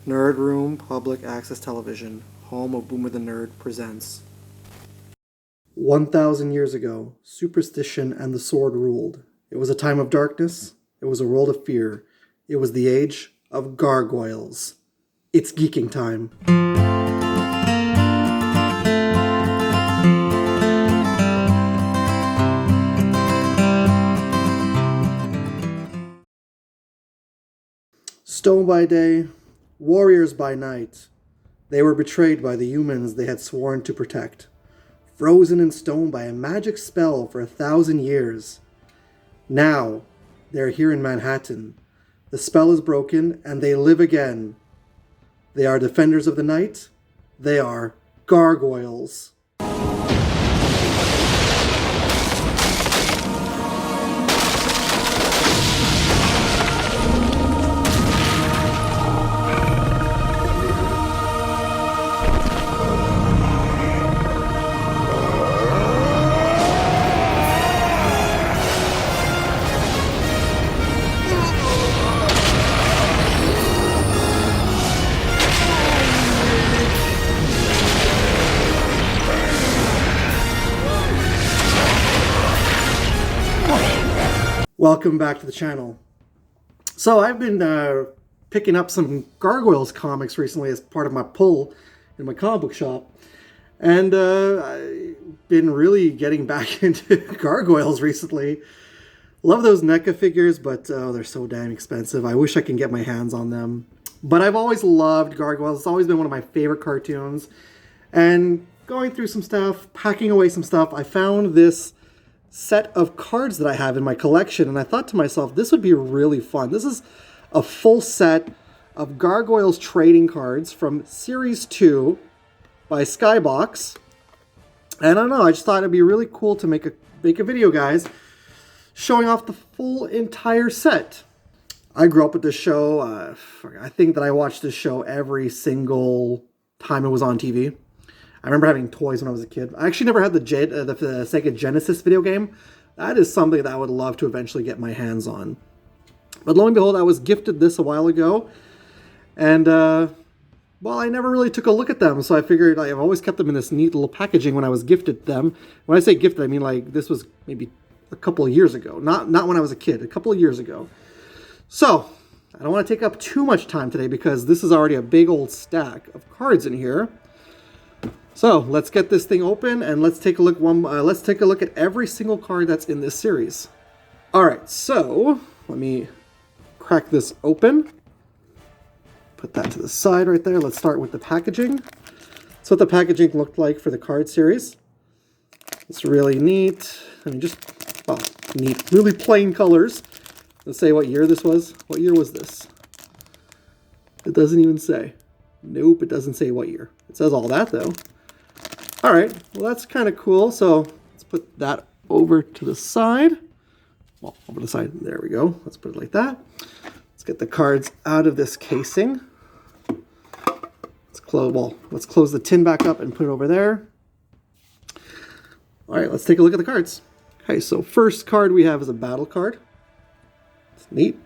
Nerd Room Public Access Television, home of Boomer the Nerd, presents. 1,000 years ago, superstition and the sword ruled. It was a time of darkness. It was a world of fear. It was the age of gargoyles. It's geeking time. Stone by day, warriors by night. They were betrayed by the humans they had sworn to protect. Frozen in stone by a magic spell for 1,000 years. Now, they're here in Manhattan. The spell is broken and they live again. They are defenders of the night. They are gargoyles. Welcome back to the channel. So I've been picking up some Gargoyles comics recently as part of my pull in my comic book shop. And I've been really getting back into Gargoyles recently. Love those NECA figures, but they're so damn expensive. I wish I can get my hands on them. But I've always loved Gargoyles. It's always been one of my favorite cartoons. And going through some stuff, packing away some stuff, I found this set of cards that I have in my collection, and I thought to myself, this would be really fun. This is a full set of Gargoyles trading cards from Series 2 by Skybox. And I don't know, I just thought it'd be really cool to make a video, guys, showing off the full entire set. I grew up with this show. I think that I watched this show every single time it was on TV. I remember having toys when I was a kid. I actually never had the Sega Genesis video game. That is something that I would love to eventually get my hands on. But lo and behold, I was gifted this a while ago. And, well, I never really took a look at them. So I figured I've always kept them in this neat little packaging when I was gifted them. When I say gifted, I mean like this was maybe a couple of years ago. Not when I was a kid, a couple of years ago. So I don't want to take up too much time today because this is already a big old stack of cards in here. So let's get this thing open and let's take a look. Let's take a look at every single card that's in this series. All right, so let me crack this open. Put that to the side right there. Let's start with the packaging. That's what the packaging looked like for the card series. It's really neat. I mean, just neat, really plain colors. Let's say what year this was. What year was this? It doesn't even say. Nope, it doesn't say what year. It says all that though. All right, well, that's kind of cool. So let's put that over to the side. Well, over to the side. There we go. Let's put it like that. Let's get the cards out of this casing. Let's close the tin back up and put it over there. All right, let's take a look at the cards. Okay, so first card we have is a battle card. It's neat.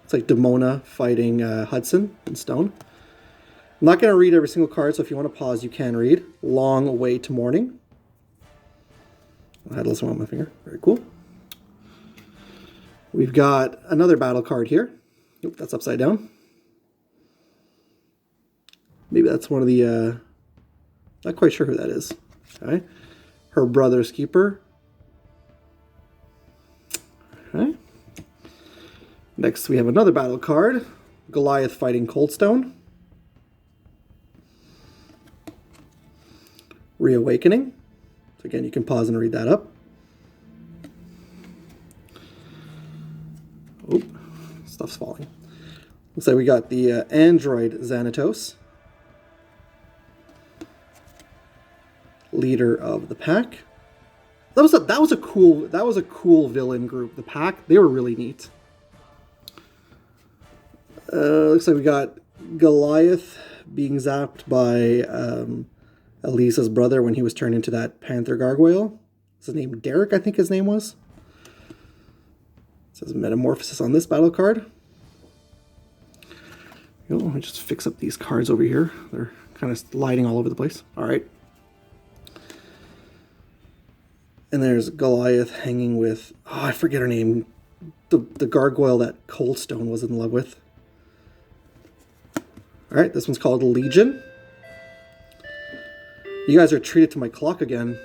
It's like Demona fighting Hudson in stone. I'm not going to read every single card, so if you want to pause, you can read. Long Way to Morning. I had this one on my finger. Very cool. We've got another battle card here. Nope, that's upside down. Maybe that's one of the... not quite sure who that is. Okay. Her Brother's Keeper. Okay. Next, we have another battle card. Goliath fighting Coldstone. Reawakening. So again, you can pause and read that up. Oop, stuff's falling. Looks like we got the android Xanatos, leader of the pack. That was a cool villain group. The pack, they were really neat. Looks like we got Goliath being zapped by Elisa's brother when he was turned into that panther gargoyle. What's his name? Derek, I think his name was. It says Metamorphosis on this battle card. Let me just fix up these cards over here. They're kind of sliding all over the place. All right. And there's Goliath hanging with, oh, I forget her name. The gargoyle that Coldstone was in love with. All right, this one's called Legion. You guys are treated to my clock again.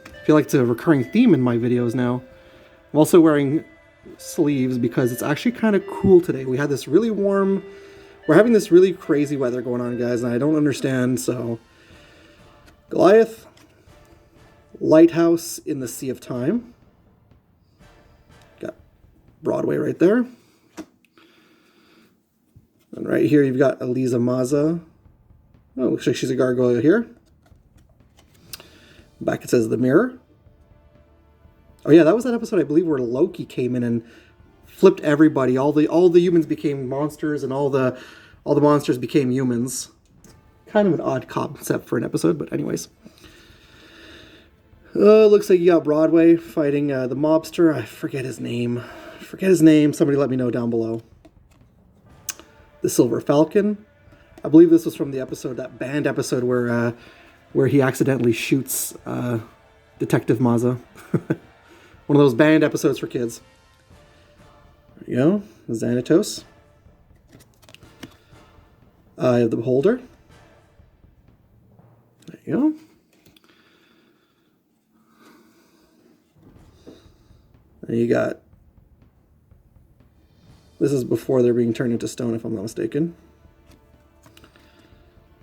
I feel like it's a recurring theme in my videos now. I'm also wearing sleeves because it's actually kind of cool today. We had this really warm, we're having this really crazy weather going on, guys, and I don't understand, so. Goliath. Lighthouse in the Sea of Time. Got Broadway right there. And right here you've got Eliza Maza. Oh, looks like she's a gargoyle here. Back it says The Mirror. Oh yeah, that was that episode I believe where Loki came in and flipped everybody. All the humans became monsters and all the monsters became humans. Kind of an odd concept for an episode, but anyways. Looks like you got Broadway fighting the mobster. I forget his name. Somebody let me know down below. The Silver Falcon. I believe this was from the episode, that band episode where he accidentally shoots Detective Maza. One of those banned episodes for kids. There you go. Xanatos. Eye of the Beholder. There you go. And you got, this is before they're being turned into stone, if I'm not mistaken.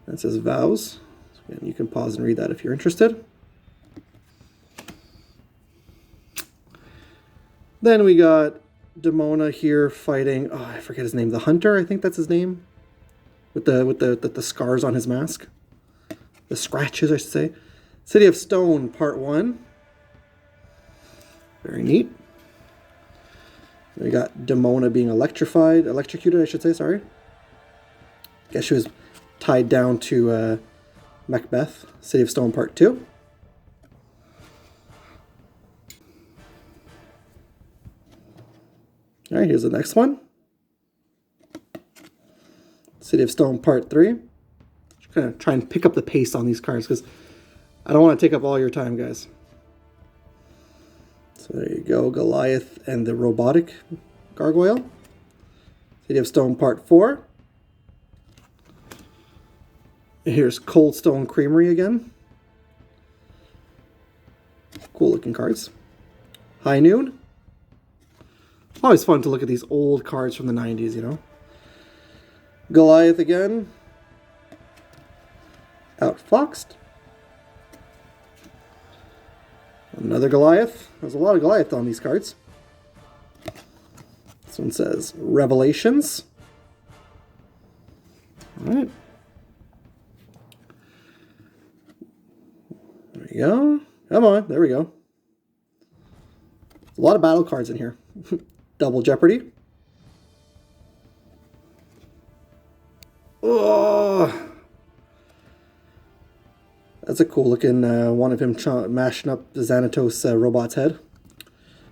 That says Vows. So again, you can pause and read that if you're interested. Then we got Demona here fighting, oh, I forget his name, the Hunter, I think that's his name. With the scars on his mask. The scratches, I should say. City of Stone, Part 1. Very neat. We got Demona being electrocuted, I should say, sorry. Guess she was tied down to Macbeth, City of Stone Part 2. All right, here's the next one. City of Stone Part 3. Just gonna try and pick up the pace on these cards because I don't want to take up all your time, guys. So there you go, Goliath and the robotic gargoyle. City of Stone Part 4. Here's Coldstone Creamery again. Cool looking cards. High Noon. Always fun to look at these old cards from the 90s, you know. Goliath again. Outfoxed. Another Goliath. There's a lot of Goliath on these cards. This one says Revelations. All right. There we go. Come on. There we go. A lot of battle cards in here. Double Jeopardy. Oh, that's a cool looking one of him mashing up the Xanatos robot's head.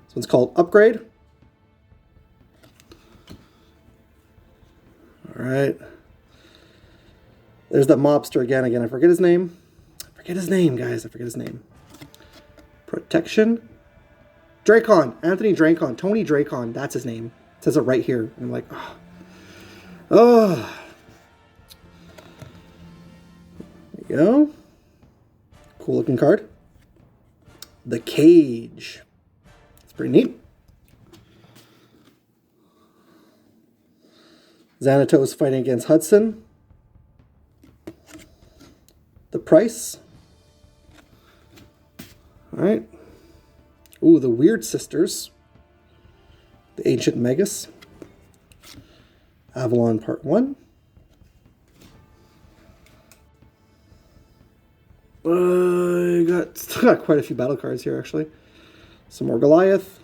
This one's called Upgrade. All right. There's that mobster again. I forget his name. Guys. I forget his name. Protection. Dracon. Anthony Dracon. Tony Dracon. That's his name. It says it right here. And I'm like, oh. Oh. There you go. Cool looking card. The Cage. It's pretty neat. Xanatos fighting against Hudson. The Price. All right. Ooh, the Weird Sisters. The Ancient Magus. Avalon Part 1. Still got quite a few battle cards here, actually. Some more Goliath.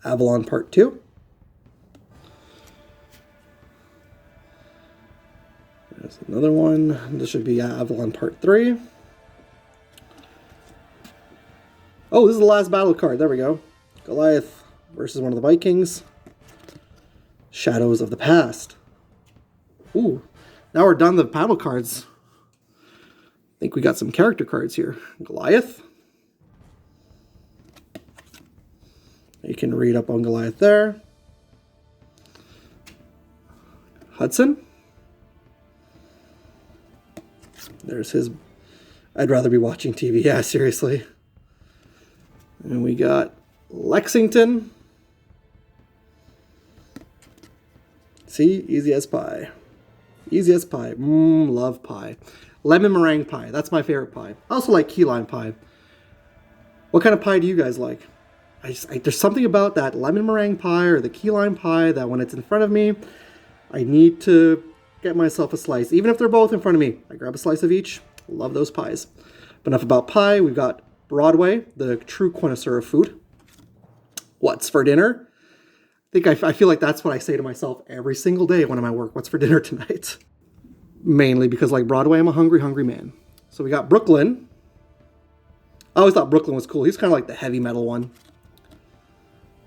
Avalon Part 2. There's another one. This should be Avalon Part 3. Oh, this is the last battle card. There we go. Goliath versus one of the Vikings. Shadows of the Past. Ooh, now we're done the battle cards. I think we got some character cards here. Goliath. You can read up on Goliath there. Hudson. There's his... I'd rather be watching TV. Yeah, seriously. And we got Lexington. See? Easy as pie. Easy as pie. Love pie. Lemon meringue pie. That's my favorite pie. I also like key lime pie. What kind of pie do you guys like? There's something about that lemon meringue pie or the key lime pie that when it's in front of me, I need to get myself a slice. Even if they're both in front of me, I grab a slice of each. Love those pies. But enough about pie. We've got Broadway, the true connoisseur of food. What's for dinner? I feel like that's what I say to myself every single day when I'm at work. What's for dinner tonight? Mainly because, like Broadway, I'm a hungry, hungry man. So we got Brooklyn. I always thought Brooklyn was cool. He's kind of like the heavy metal one.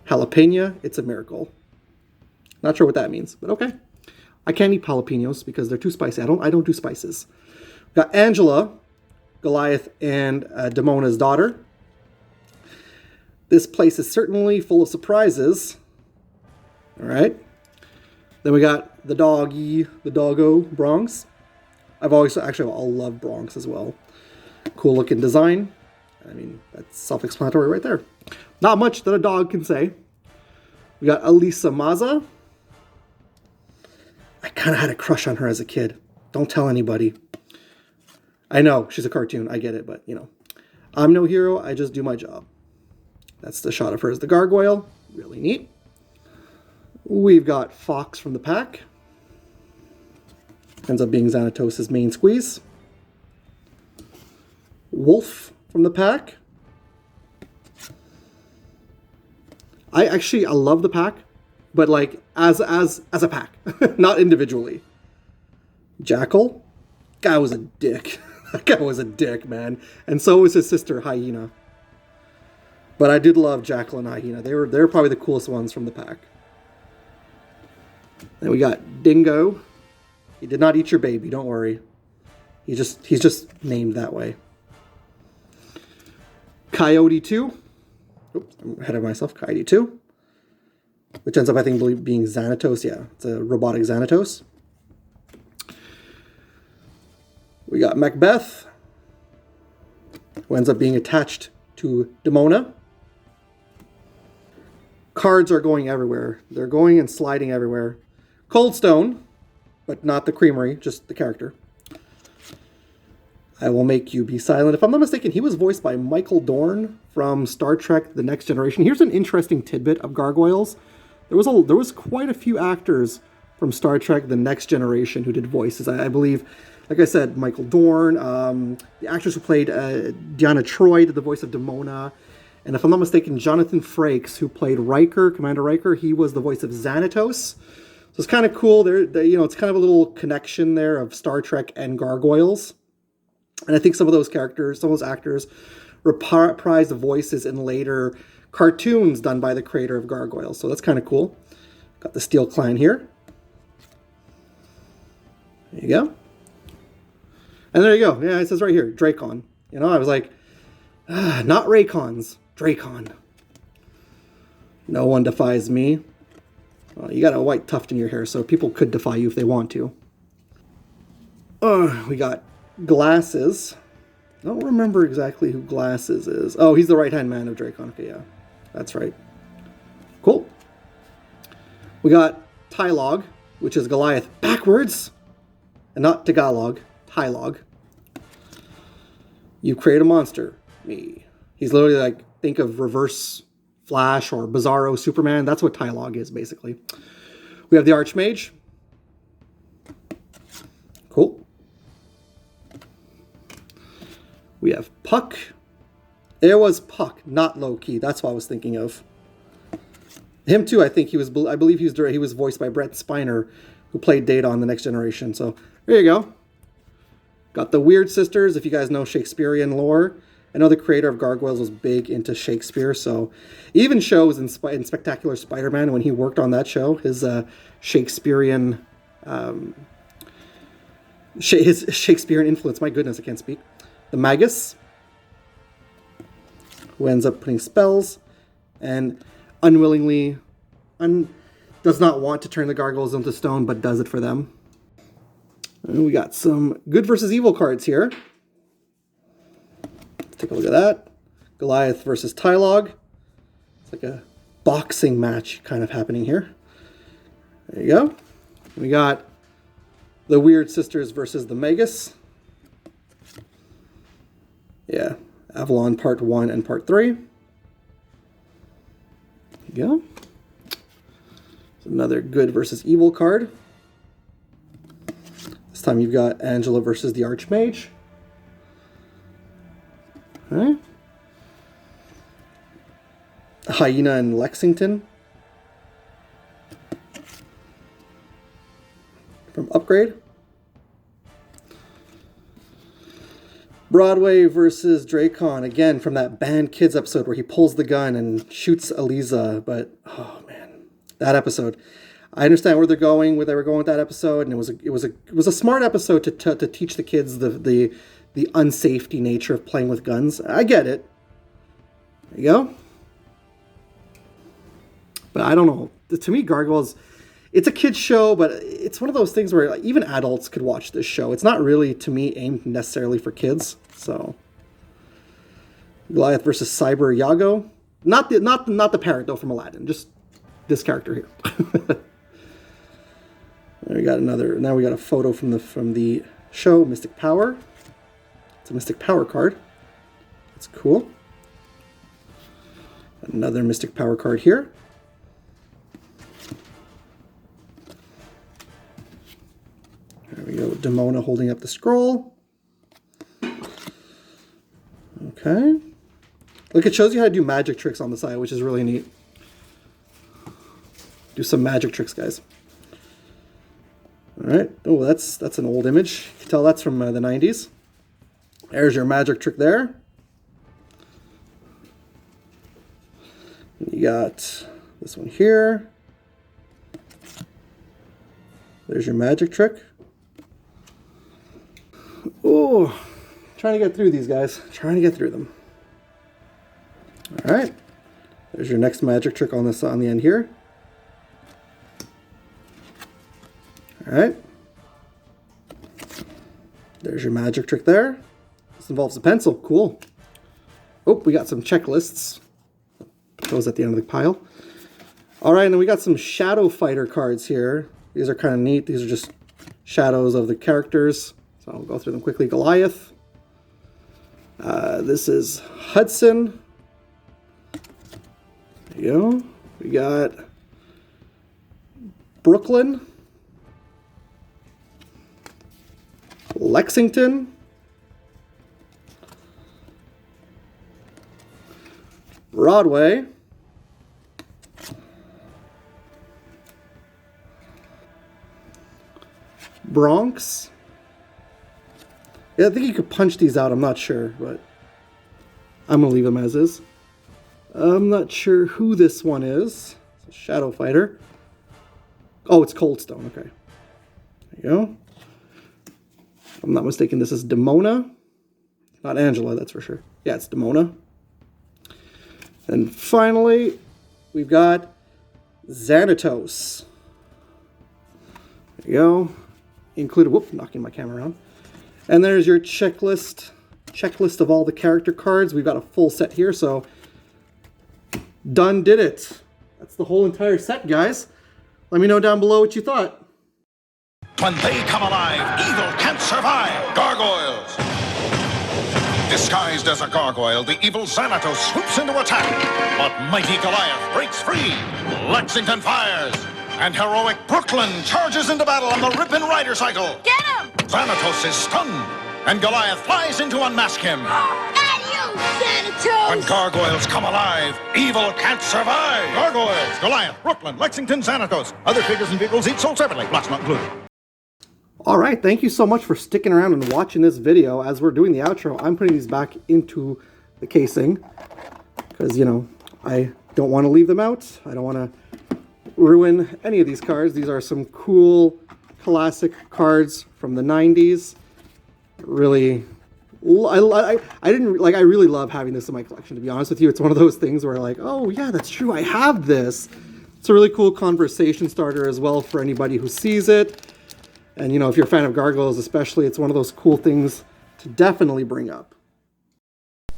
Jalapeno, it's a miracle. Not sure what that means, but okay. I can't eat jalapenos because they're too spicy. I don't do spices. We got Angela, Goliath, and Damona's daughter. This place is certainly full of surprises. All right. Then we got the doggo Bronx. I'll love Bronx as well. Cool looking design. I mean, that's self-explanatory right there. Not much that a dog can say. We got Elisa Maza. I kind of had a crush on her as a kid. Don't tell anybody. I know, she's a cartoon. I get it, but, you know. I'm no hero. I just do my job. That's the shot of her as the gargoyle. Really neat. We've got Fox from the pack. Ends up being Xanatos' main squeeze. Wolf from the pack. I love the pack, but like as a pack, not individually. Jackal, guy was a dick. That guy was a dick, man, and so was his sister Hyena. But I did love Jackal and Hyena. They were probably the coolest ones from the pack. Then we got Dingo. He did not eat your baby. Don't worry. He's just named that way. Coyote 2. Oops, I'm ahead of myself. Coyote 2. Which ends up, I think, being Xanatos. Yeah, it's a robotic Xanatos. We got Macbeth, who ends up being attached to Demona. Cards are going everywhere. They're going and sliding everywhere. Coldstone, but not the creamery, just the character. I will make you be silent. If I'm not mistaken, he was voiced by Michael Dorn from Star Trek: The Next Generation. Here's an interesting tidbit of Gargoyles. There was quite a few actors from Star Trek: The Next Generation who did voices. I believe, like I said, Michael Dorn, the actress who played Deanna Troi did the voice of Demona. And if I'm not mistaken, Jonathan Frakes, who played Riker, Commander Riker, he was the voice of Xanatos. So it's kind of cool. It's kind of a little connection there of Star Trek and Gargoyles. And I think some of those characters, some of those actors, reprised the voices in later cartoons done by the creator of Gargoyles. So that's kind of cool. Got the Steel Clan here. There you go. And there you go. Yeah, it says right here, Dracon. You know, I was like, not Raycons, Dracon. No one defies me. Well, you got a white tuft in your hair, so people could defy you if they want to. We got Glasses. I don't remember exactly who Glasses is. Oh, he's the right-hand man of Dracon. Okay, yeah. That's right. Cool. We got Tylog, which is Goliath backwards. And not Tagalog. Tylog. You create a monster. Me. He's literally like, think of Reverse Flash or Bizarro Superman. That's what Tylog is, basically. We have the Archmage. Cool. We have Puck. It was Puck, not Loki. That's what I was thinking of. Him too, I think I believe he was voiced by Brett Spiner, who played Data on The Next Generation. So there you go. Got the Weird Sisters, if you guys know Shakespearean lore. I know the creator of Gargoyles was big into Shakespeare, so even shows in Spectacular Spider-Man, when he worked on that show, his Shakespearean his Shakespearean influence. My goodness, I can't speak. The Magus, who ends up putting spells and unwillingly does not want to turn the gargoyles into stone, but does it for them. And we got some good versus evil cards here. Let's take a look at that. Goliath versus Tylog. It's like a boxing match kind of happening here. There you go. We got the Weird Sisters versus the Magus. Yeah, Avalon Part 1 and Part 3. There you go. Another good versus evil card. This time you've got Angela versus the Archmage. Okay. Hyena and Lexington from Upgrade. Broadway versus Dracon, again from that Banned Kids episode where he pulls the gun and shoots Eliza. But oh man, that episode. I understand where they were going with that episode, and it was a smart episode to teach the kids the unsafety nature of playing with guns. I get it. There you go. But I don't know. To me, Gargoyles, it's a kid's show, but it's one of those things where even adults could watch this show. It's not really, to me, aimed necessarily for kids. So, Goliath versus Cyber Iago. Not the parrot though from Aladdin. Just this character here. We got another. Now we got a photo from the show Mystic Power. It's a Mystic Power card. That's cool. Another Mystic Power card here. There we go. Demona holding up the scroll. Okay. Look, it shows you how to do magic tricks on the side, which is really neat. Do some magic tricks, guys. All right. Oh, that's an old image. You can tell that's from the 90s. There's your magic trick there. You got this one here. There's your magic trick. Oh, trying to get through these guys. Trying to get through them. All right. There's your next magic trick on the end here. All right. There's your magic trick there. This involves a pencil. Cool. Oh, we got some checklists. Put those at the end of the pile. All right, and then we got some Shadow Fighter cards here. These are kind of neat. These are just shadows of the characters. So I'll go through them quickly. Goliath. This is Hudson. There you go. We got Brooklyn. Lexington. Broadway. Bronx. Yeah, I think you could punch these out. I'm not sure, but I'm going to leave them as is. I'm not sure who this one is. It's a Shadow Fighter. Oh, it's Coldstone. Okay. There you go. If I'm not mistaken, this is Demona. Not Angela, that's for sure. Yeah, it's Demona. And finally, we've got Xanatos. There you go. Included, whoop, knocking my camera around. And there's your checklist of all the character cards. We've got a full set here, so done did it. That's the whole entire set, guys. Let me know down below what you thought. When they come alive, evil can't survive. Gargoyles. Disguised as a gargoyle, the evil Xanatos swoops into attack. But mighty Goliath breaks free. Lexington fires. And heroic Brooklyn charges into battle on the Rippin' Rider cycle. Get him! Xanatos is stunned. And Goliath flies in to unmask him. And you, Xanatos! When gargoyles come alive, evil can't survive. Gargoyles, Goliath, Brooklyn, Lexington, Xanatos. Other figures and vehicles each sold separately, lots not included. All right, thank you so much for sticking around and watching this video. As we're doing the outro, I'm putting these back into the casing because, you know, I don't want to leave them out. I don't want to ruin any of these cards. These are some cool classic cards from the 90s. Really, I really love having this in my collection, to be honest with you. It's one of those things where like, oh yeah, that's true, I have this. It's a really cool conversation starter as well for anybody who sees it. And you know, if you're a fan of Gargoyles especially, it's one of those cool things to definitely bring up.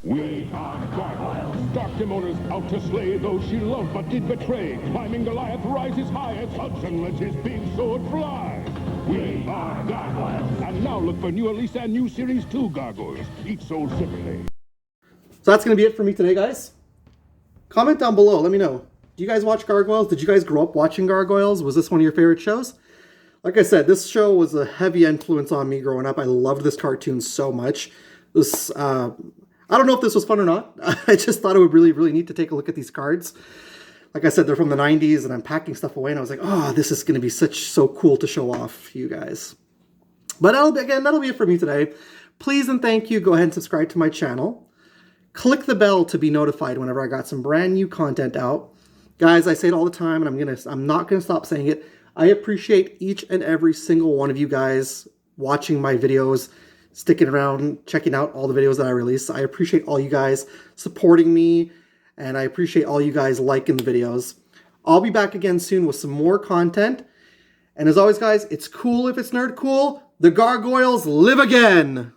We are Gargoyles. Dark Demona's out to slay those she loved but did betray. Climbing Goliath rises high as Hudson lets his big sword fly. We are Gargoyles. And now look for new release and new series 2 Gargoyles, each sold separately. So that's going to be it for me today, guys. Comment down below. Let me know. Do you guys watch Gargoyles? Did you guys grow up watching Gargoyles? Was this one of your favorite shows? Like I said, this show was a heavy influence on me growing up. I loved this cartoon so much. This, I don't know if this was fun or not. I just thought it would really, really neat to take a look at these cards. Like I said, they're from the 90s, and I'm packing stuff away, and I was like, oh, this is going to be so cool to show off to you guys. But that'll be it for me today. Please and thank you. Go ahead and subscribe to my channel. Click the bell to be notified whenever I got some brand new content out. Guys, I say it all the time, and I'm not gonna stop saying it. I appreciate each and every single one of you guys watching my videos, sticking around, checking out all the videos that I release. I appreciate all you guys supporting me, and I appreciate all you guys liking the videos. I'll be back again soon with some more content. And as always, guys, it's cool if it's nerd cool. The Gargoyles live again!